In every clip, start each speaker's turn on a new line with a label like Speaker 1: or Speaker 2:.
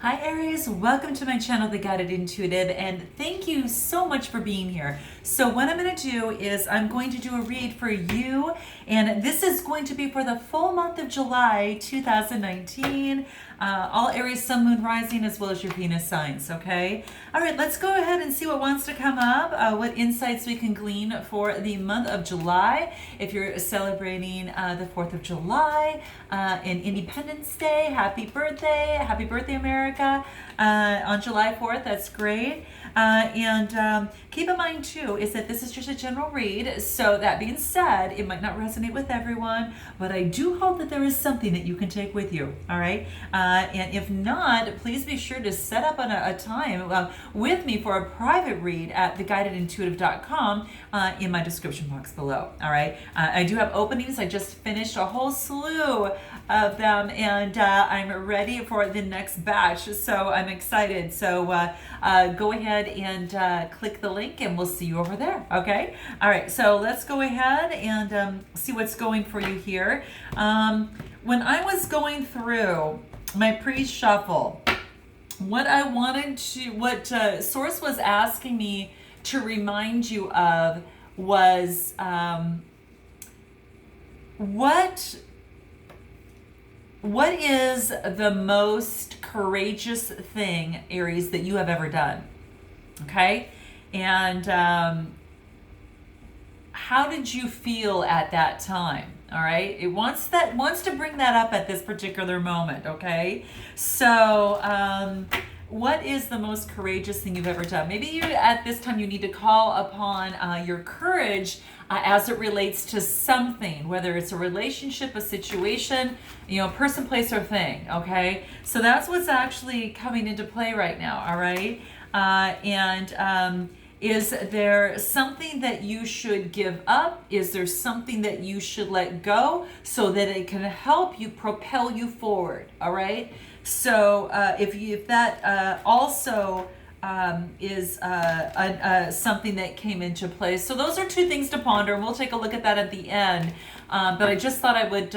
Speaker 1: Hi Aries, welcome to my channel, The Guided Intuitive, and thank you so much for being here. So what I'm going to do is I'm going to do a read for you, and this is going to be for the full month of July 2019, all Aries, Sun, Moon, Rising, as well as your Venus signs, okay? All right, let's go ahead and see what wants to come up, what insights we can glean for the month of July. If you're celebrating the 4th of July and Independence Day, happy birthday America, on July 4th, that's great. And keep in mind too, is that this is just a general read. So that being said, it might not resonate with everyone, but I do hope that there is something that you can take with you, all right? And if not, please be sure to set up a time with me for a private read at theguidedintuitive.com in my description box below, all right? I do have openings. I just finished a whole slew of them, and I'm ready for the next batch, so I'm excited. So go ahead and click the link and we'll see you over there, okay? All right, so let's go ahead and see what's going for you here. When I was going through my pre-shuffle, what Source was asking me to remind you of was what is the most courageous thing, Aries, that you have ever done? Okay? And how did you feel at that time? All right? It wants to bring that up at this particular moment, okay? So, what is the most courageous thing you've ever done? Maybe at this time you need to call upon your courage as it relates to something, whether it's a relationship, a situation, person, place, or thing, okay? So that's what's actually coming into play right now, all right? Is there something that you should give up? Is there something that you should let go so that it can help you propel you forward, all right? So if that also is something that came into place. So those are two things to ponder, and we'll take a look at that at the end. But I just thought I would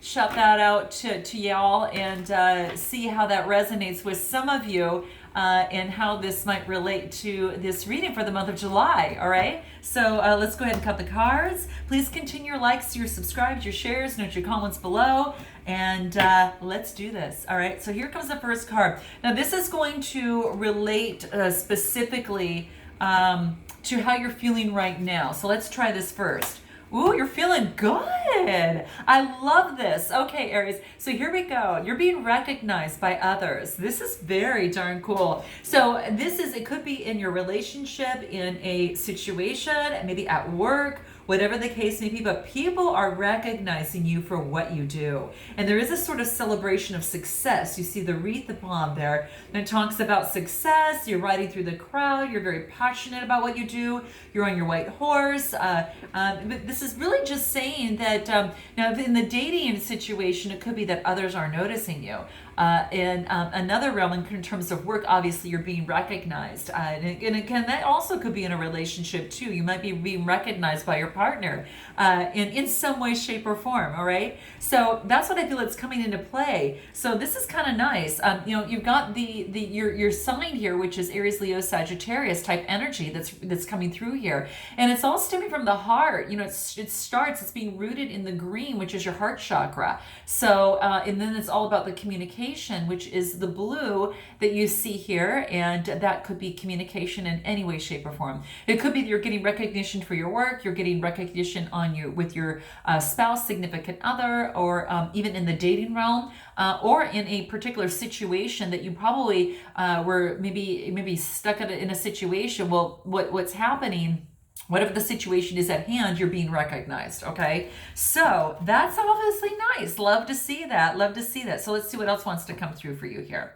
Speaker 1: shout that out to y'all and see how that resonates with some of you. And how this might relate to this reading for the month of July, all right? So let's go ahead and cut the cards. Please continue your likes, your subscribes, your shares, note your comments below, and let's do this, all right? So here comes the first card. Now this is going to relate specifically to how you're feeling right now. So let's try this first. Ooh, you're feeling good. I love this. Okay, Aries, so here we go. You're being recognized by others. This is very darn cool. So it could be in your relationship, in a situation, maybe at work, whatever the case may be, but people are recognizing you for what you do. And there is a sort of celebration of success. You see the wreath upon there, and it talks about success. You're riding through the crowd. You're very passionate about what you do. You're on your white horse. But this is really just saying that now in the dating situation, it could be that others are noticing you. In another realm, in terms of work, obviously you're being recognized. And again, that also could be in a relationship too. You might be being recognized by your partner in some way, shape, or form, all right? So that's what I feel it's coming into play. So this is kind of nice. You've got your sign here, which is Aries, Leo, Sagittarius type energy that's coming through here. And it's all stemming from the heart. It's being rooted in the green, which is your heart chakra. So, and then it's all about the communication, which is the blue that you see here. And that could be communication in any way, shape, or form. It could be you're getting recognition for your work. You're getting recognition with your spouse, significant other, or even in the dating realm, or in a particular situation that you probably were maybe stuck in a situation. Well, what's happening? Whatever the situation is at hand, you're being recognized, okay? So that's obviously nice. Love to see that. Love to see that. So let's see what else wants to come through for you here.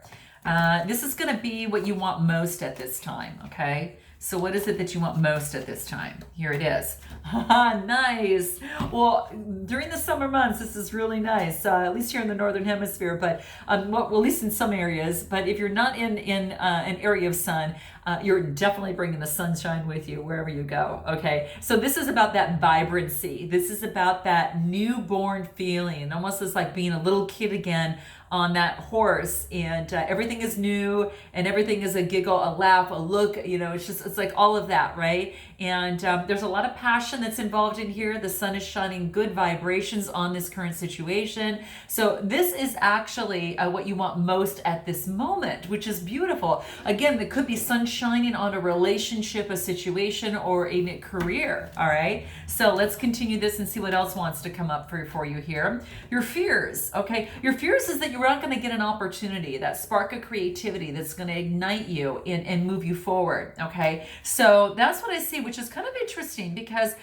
Speaker 1: This is going to be what you want most at this time, okay? So what is it that you want most at this time? Here it is. Nice. Well, during the summer months, this is really nice, at least here in the Northern Hemisphere, but well, at least in some areas. But if you're not in an area of sun, you're definitely bringing the sunshine with you wherever you go, okay? So this is about that vibrancy. This is about that newborn feeling, almost as like being a little kid again, on that horse, and everything is new, and everything is a giggle, a laugh, a look, you know, it's like all of that, right? And there's a lot of passion that's involved in here. The sun is shining good vibrations on this current situation. So this is actually what you want most at this moment, which is beautiful. Again, it could be sun shining on a relationship, a situation, or a career, all right? So let's continue this and see what else wants to come up for you here. Your fears, okay? Your fears is that you're not going to get an opportunity, that spark of creativity that's going to ignite you and move you forward, okay? So that's what I see, which is kind of interesting because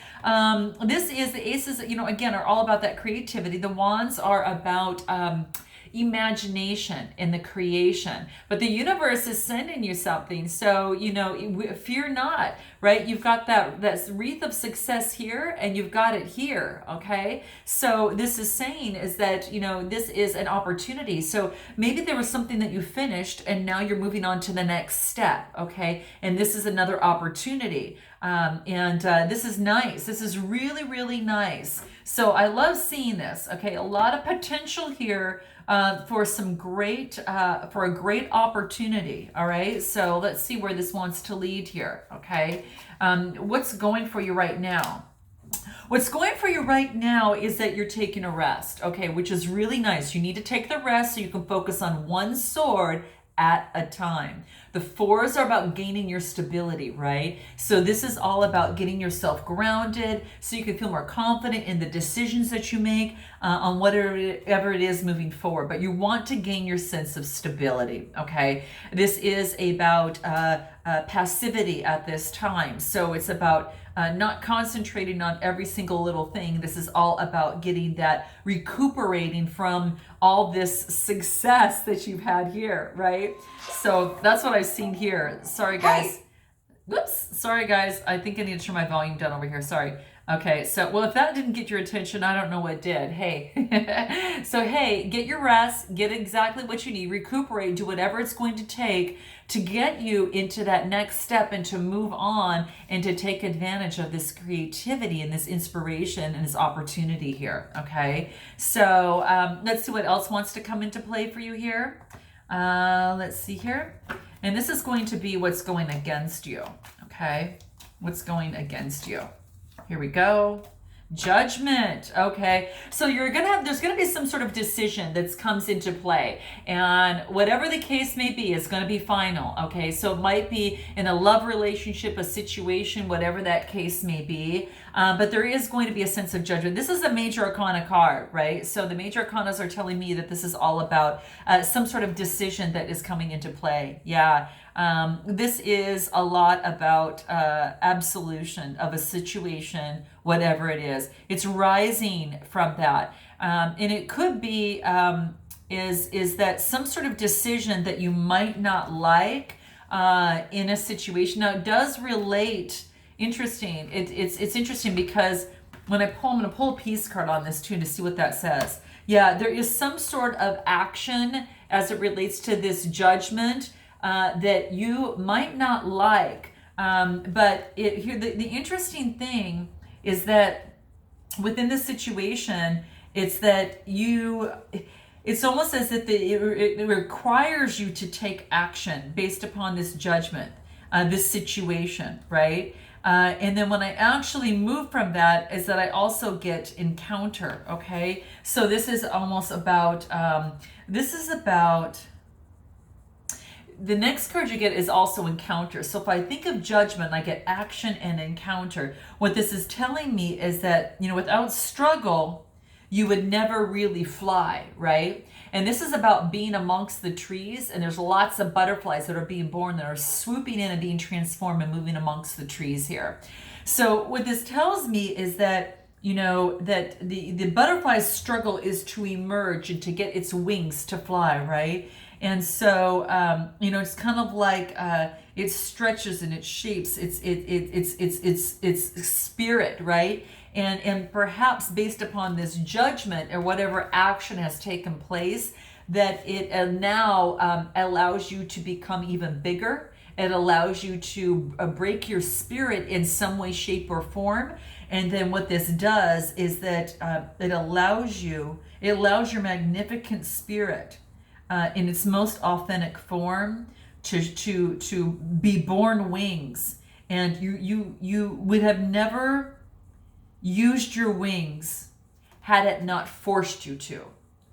Speaker 1: this is the aces, you know, again, are all about that creativity. The wands are about imagination and the creation, but the universe is sending you something. So, you know, fear not, right? You've got that wreath of success here, and you've got it here, okay? So this is saying is that, you know, this is an opportunity. So maybe there was something that you finished and now you're moving on to the next step, okay? And this is another opportunity. This is nice. This is really, really nice. So I love seeing this, okay? A lot of potential here for some great, for a great opportunity, all right? So let's see where this wants to lead here, okay? What's going for you right now? What's going for you right now is that you're taking a rest, okay, which is really nice. You need to take the rest so you can focus on one sword at a time. The fours are about gaining your stability, right? So this is all about getting yourself grounded so you can feel more confident in the decisions that you make on whatever it is moving forward. But you want to gain your sense of stability, okay? This is about passivity at this time. So it's about not concentrating on every single little thing. This is all about getting that recuperating from all this success that you've had here, right? So that's what I've seen here. Sorry, guys.
Speaker 2: Hey.
Speaker 1: Whoops. Sorry, guys. I think I need to turn my volume down over here. Sorry. Okay, so, well, if that didn't get your attention, I don't know what did. Hey. So, hey, get your rest, get exactly what you need, recuperate, do whatever it's going to take to get you into that next step and to move on and to take advantage of this creativity and this inspiration and this opportunity here, okay? So, let's see what else wants to come into play for you here. Let's see here. And this is going to be what's going against you, okay? What's going against you. Here we go. Judgment. Okay. So there's going to be some sort of decision that comes into play, and whatever the case may be, it's going to be final. Okay. So it might be in a love relationship, a situation, whatever that case may be. But there is going to be a sense of judgment. This is a major arcana card, right? So the major arcanas are telling me that this is all about some sort of decision that is coming into play. Yeah. This is a lot about absolution of a situation, whatever it is. It's rising from that. And it could be is that some sort of decision that you might not like in a situation. Now, it does relate. Interesting. It's interesting because when I'm going to pull a peace card on this too to see what that says. Yeah, there is some sort of action as it relates to this judgment that you might not like. But here the interesting thing is that within this situation, it's that it's almost as if it requires you to take action based upon this judgment, this situation, right? And then when I actually move from that is that I also get encounter, okay? So this is almost about, the next card you get is also encounter. So if I think of judgment, I get action and encounter. What this is telling me is that, without struggle, you would never really fly, right? And this is about being amongst the trees, and there's lots of butterflies that are being born that are swooping in and being transformed and moving amongst the trees here. So what this tells me is that, that the butterfly's struggle is to emerge and to get its wings to fly, right? And so, it's kind of like it stretches and it shapes its spirit, right? And perhaps based upon this judgment or whatever action has taken place, that it now allows you to become even bigger. It allows you to break your spirit in some way, shape, or form. And then what this does is that it allows your magnificent spirit in its most authentic form, to be born wings. And you would have never used your wings had it not forced you to.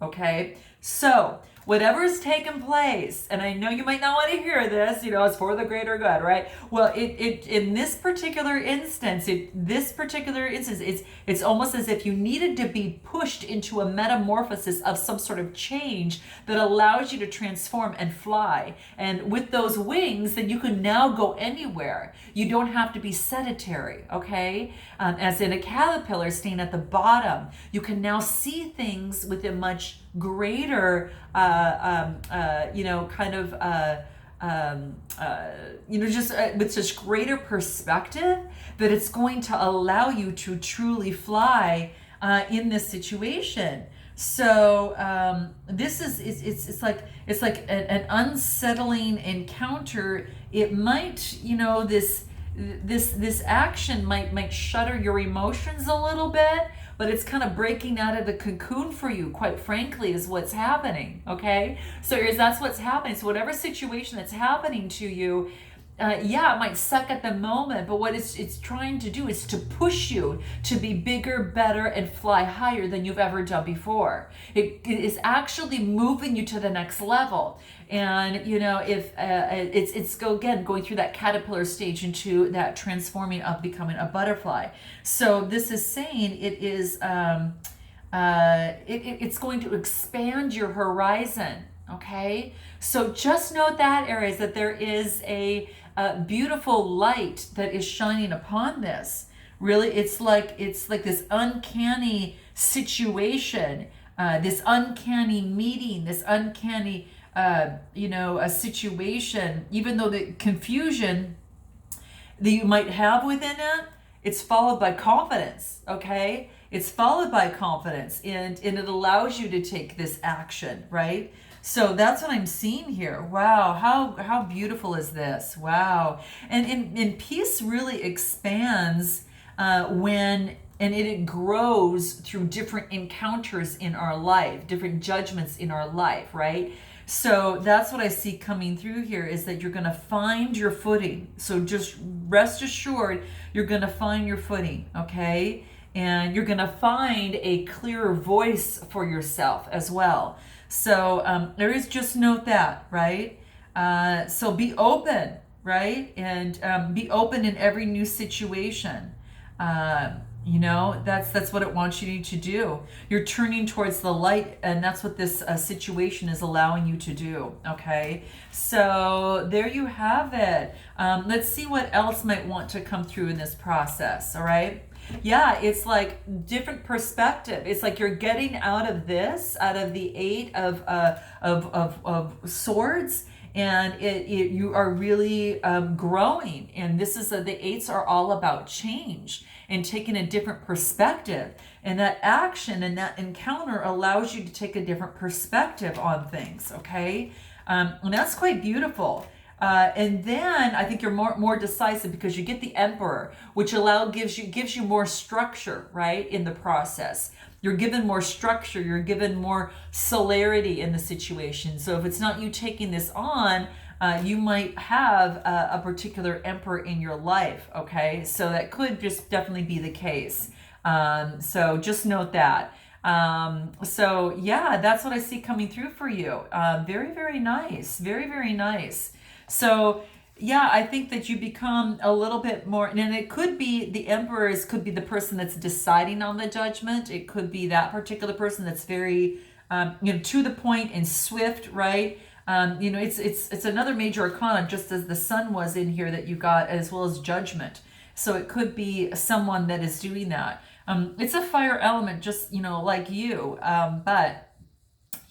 Speaker 1: Okay? So, whatever's taken place, and I know you might not want to hear this, it's for the greater good, right? Well, it in this particular instance, it's almost as if you needed to be pushed into a metamorphosis of some sort of change that allows you to transform and fly. And with those wings, then you can now go anywhere. You don't have to be sedentary, okay? As in a caterpillar staying at the bottom, you can now see things with a much greater with such greater perspective, that it's going to allow you to truly fly in this situation. So this is it's like an unsettling encounter. It might, this action might shudder your emotions a little bit, but it's kind of breaking out of the cocoon for you, quite frankly, is what's happening, okay? So that's what's happening. So whatever situation that's happening to you, it might suck at the moment, but what it's trying to do is to push you to be bigger, better, and fly higher than you've ever done before. It is actually moving you to the next level. And if it's going through that caterpillar stage into that transforming of becoming a butterfly. So this is saying it is it's going to expand your horizon. Okay, so just note that, Aries, that there is a beautiful light that is shining upon this. Really, it's like this uncanny situation, this uncanny meeting, this uncanny a situation. Even though the confusion that you might have within it, it's followed by confidence. Okay, it's followed by confidence, and it allows you to take this action, right? So that's what I'm seeing here. Wow, how beautiful is this? Wow. And peace really expands it grows through different encounters in our life, different judgments in our life, right? So that's what I see coming through here, is that you're going to find your footing. So just rest assured, you're going to find your footing, okay? And you're going to find a clearer voice for yourself as well. So Aries, just note that, right? So be open, right? And be open in every new situation. That's what it wants you to do. You're turning towards the light, and that's what this situation is allowing you to do, okay? So there you have it. Let's see what else might want to come through in this process, all right? Yeah, it's like different perspective. It's like you're getting out of the Eight of Swords, and you are really growing. And this is the Eights are all about change and taking a different perspective. And that action and that encounter allows you to take a different perspective on things. Okay, and that's quite beautiful. And then I think you're more decisive, because you get the Emperor, which gives you more structure, right, in the process. You're given more structure, you're given more celerity in the situation. So if it's not you taking this on, you might have a particular Emperor in your life, okay? So that could just definitely be the case. So just note that. So yeah, that's what I see coming through for you. Very, very nice. Very, very nice. So yeah, I think that you become a little bit more, and it could be the Emperor could be the person that's deciding on the judgment. It could be that particular person that's very, to the point and swift, right? It's another major arcana, just as the Sun was in here that you got, as well as Judgment. So it could be someone that is doing that. It's a fire element, just, like you. But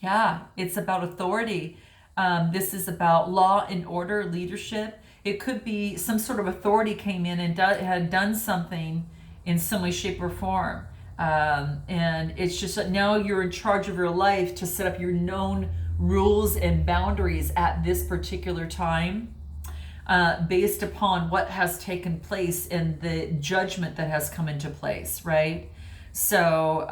Speaker 1: yeah, it's about authority. This is about law and order, leadership. It could be some sort of authority came in and had done something in some way, shape, or form. And it's just that now you're in charge of your life to set up your known rules and boundaries at this particular time, based upon what has taken place and the judgment that has come into place, right? So,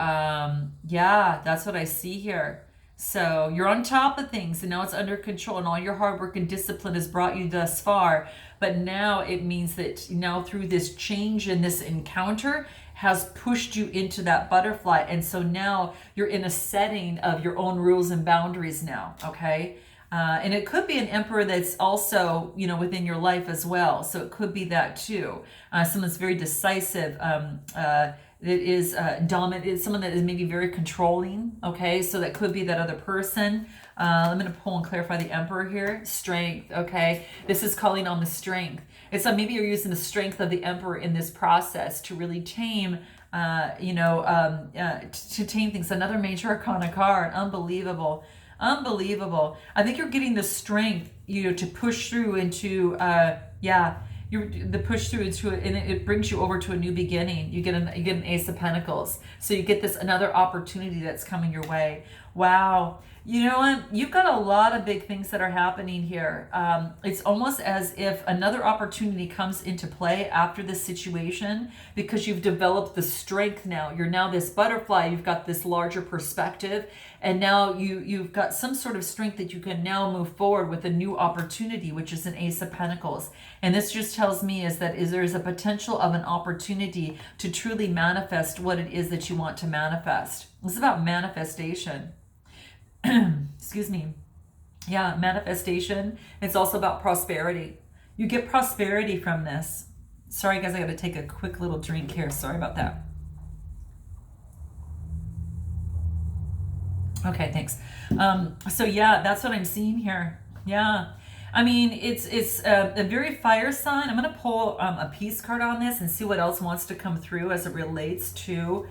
Speaker 1: yeah, that's what I see here. So you're on top of things and now it's under control, and all your hard work and discipline has brought you thus far. But now it means that now through this change and this encounter has pushed you into that butterfly. And so now you're in a setting of your own rules and boundaries now, okay? And it could be an emperor that's also, within your life as well. So it could be that too. Someone that's very decisive, that is dominant, is someone that is maybe very controlling. Okay, so that could be that other person. I'm going to pull and clarify the emperor here. Strength. Okay, this is calling on the strength. It's like maybe you're using the strength of the emperor in this process to really tame. To tame things. Another major arcana card. Unbelievable. I think you're getting the strength, to push through into, the push through into it, and it brings you over to a new beginning. You get an Ace of Pentacles, so you get another opportunity that's coming your way. Wow. You know what? You've got a lot of big things that are happening here. It's almost as if another opportunity comes into play after this situation, because you've developed the strength now. You're now this butterfly. You've got this larger perspective, and now you've got some sort of strength that you can now move forward with a new opportunity, which is an Ace of Pentacles. And this just tells me there's a potential of an opportunity to truly manifest what it is that you want to manifest. It's about manifestation. Excuse me. Yeah, manifestation. It's also about prosperity. You get prosperity from this. Sorry, guys, I got to take a quick little drink here. Sorry about that. Okay, thanks. So yeah, that's what I'm seeing here. Yeah. I mean, it's a very fire sign. I'm going to pull a peace card on this and see what else wants to come through as it relates to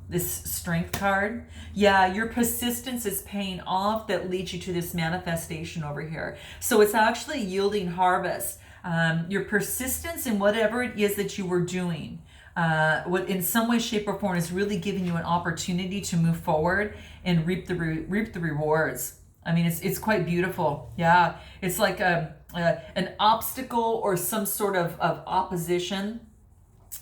Speaker 1: this strength card. Yeah, your persistence is paying off, that leads you to this manifestation over here. So it's actually yielding harvest. Your persistence in whatever it is that you were doing, what in some way, shape, or form is really giving you an opportunity to move forward and reap the rewards. I mean, it's quite beautiful. Yeah, it's like an obstacle or some sort of opposition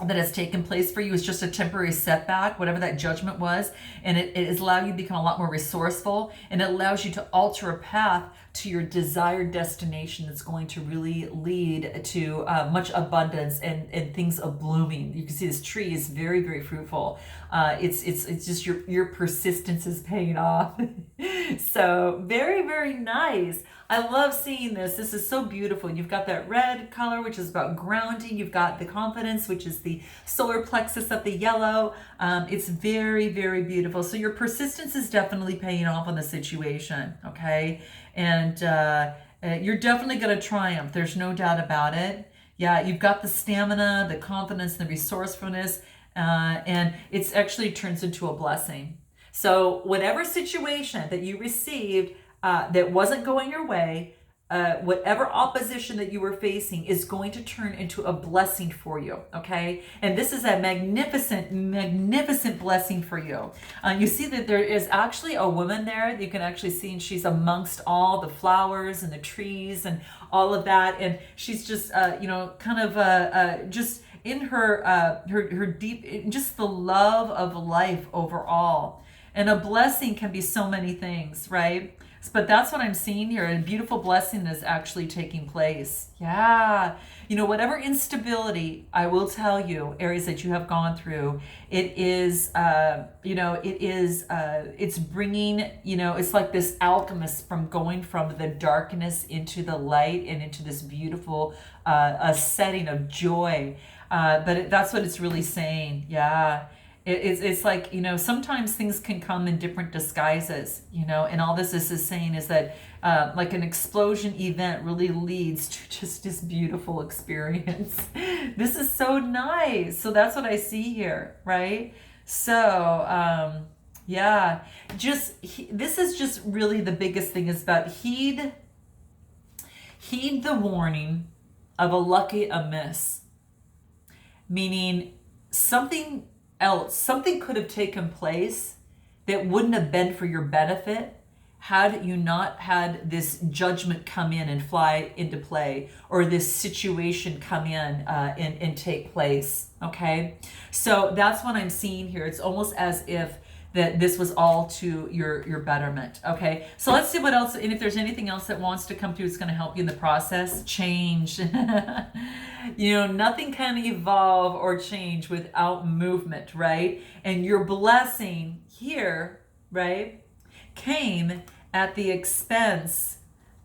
Speaker 1: that has taken place for you is just a temporary setback, whatever that judgment was, and it is allowing you to become a lot more resourceful, and it allows you to alter a path to your desired destination that's going to really lead to much abundance and things of blooming. You can see this tree is very, very fruitful. It's just your persistence is paying off. So very, very nice. I love seeing this. This is so beautiful. You've got that red color, which is about grounding. You've got the confidence, which is the solar plexus of the yellow. It's very, very beautiful. So your persistence is definitely paying off on the situation, okay? And you're definitely going to triumph. There's no doubt about it. Yeah, you've got the stamina, the confidence, the resourcefulness, and it's actually turns into a blessing. So whatever situation that you received that wasn't going your way, whatever opposition that you were facing is going to turn into a blessing for you, okay? And this is a magnificent, magnificent blessing for you. You see that there is actually a woman there that you can actually see, and she's amongst all the flowers and the trees and all of that, and she's just, just in her deep, just the love of life overall. And a blessing can be so many things, right? But that's what I'm seeing here. A beautiful blessing is actually taking place. Yeah. Whatever instability, I will tell you, Aries, that you have gone through, it is, it's bringing, it's like this alchemist from going from the darkness into the light and into this beautiful a setting of joy. That's what it's really saying. Yeah. It's like, sometimes things can come in different disguises, and all this is saying is that like an explosion event really leads to just this beautiful experience. This is so nice. So that's what I see here, right? So, this is just really the biggest thing is about heed the warning of a lucky amiss, meaning something could have taken place that wouldn't have been for your benefit had you not had this judgment come in and fly into play, or this situation come in and take place, okay? So that's what I'm seeing here. It's almost as if that this was all to your betterment. Okay, so let's see what else, and if there's anything else that wants to come through, it's going to help you in the process. Change. You know, nothing can evolve or change without movement, right? And your blessing here, right, came at the expense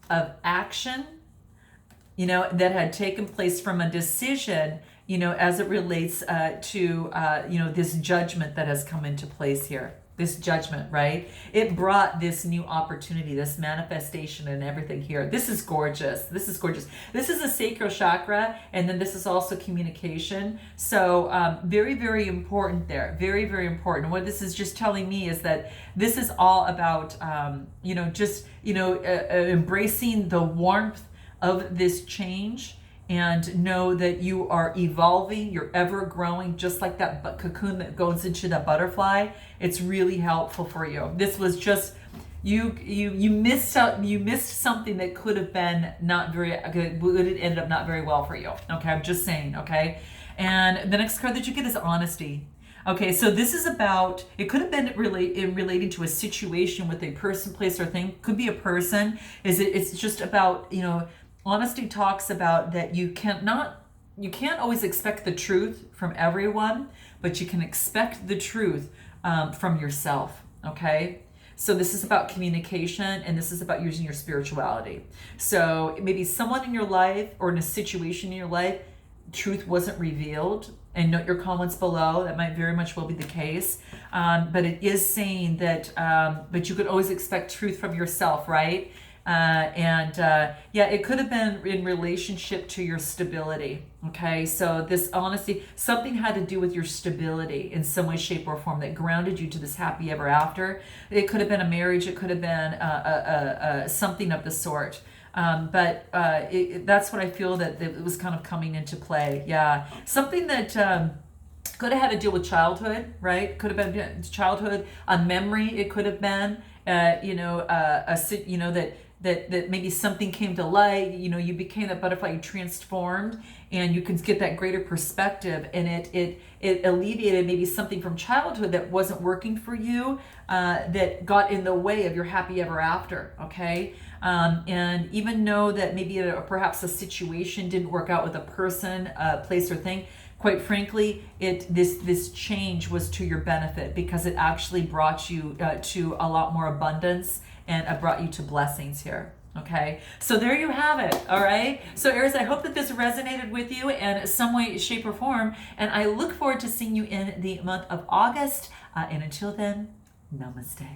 Speaker 1: of action, you know, that had taken place from a decision, you know, as it relates to, you know, this judgment that has come into place here. This judgment, right? It brought this new opportunity, this manifestation and everything here. This is gorgeous. This is gorgeous. This is a sacral chakra, and then this is also communication. So very, very important there. Very, very important. What this is just telling me is that this is all about, you know, just, you know, embracing the warmth of this change, and know that you are evolving, you're ever growing, just like that cocoon that goes into the butterfly. It's really helpful for you. This was just, you missed out, you missed something that could have been not very good, would have ended up not very well for you. Okay, I'm just saying, okay? And the next card that you get is honesty. Okay, so this is about, it could have been relating to a situation with a person, place, or thing. Could be a person. It's just about, you know, honesty talks about that you can't always expect the truth from everyone, but you can expect the truth from yourself, okay? So this is about communication, and this is about using your spirituality. So maybe someone in your life or in a situation in your life, truth wasn't revealed, and note your comments below. That might very much well be the case. But it is saying that, but you could always expect truth from yourself, right? Yeah, it could have been in relationship to your stability. Okay, so this honesty, something had to do with your stability in some way, shape, or form that grounded you to this happy ever after. It could have been a marriage. It could have been something of the sort. That's what I feel that it was kind of coming into play. Yeah, something that could have had to deal with childhood, right? Could have been childhood, a memory. It could have been, you know, that maybe something came to light, you know, you became that butterfly, you transformed, and you can get that greater perspective, and it alleviated maybe something from childhood that wasn't working for you, that got in the way of your happy ever after, okay? And even know that maybe perhaps a situation didn't work out with a person, place, or thing. Quite frankly, this change was to your benefit, because it actually brought you to a lot more abundance, and brought you to blessings here. Okay, so there you have it. All right, so Aries, I hope that this resonated with you in some way, shape, or form, and I look forward to seeing you in the month of August. And until then, namaste.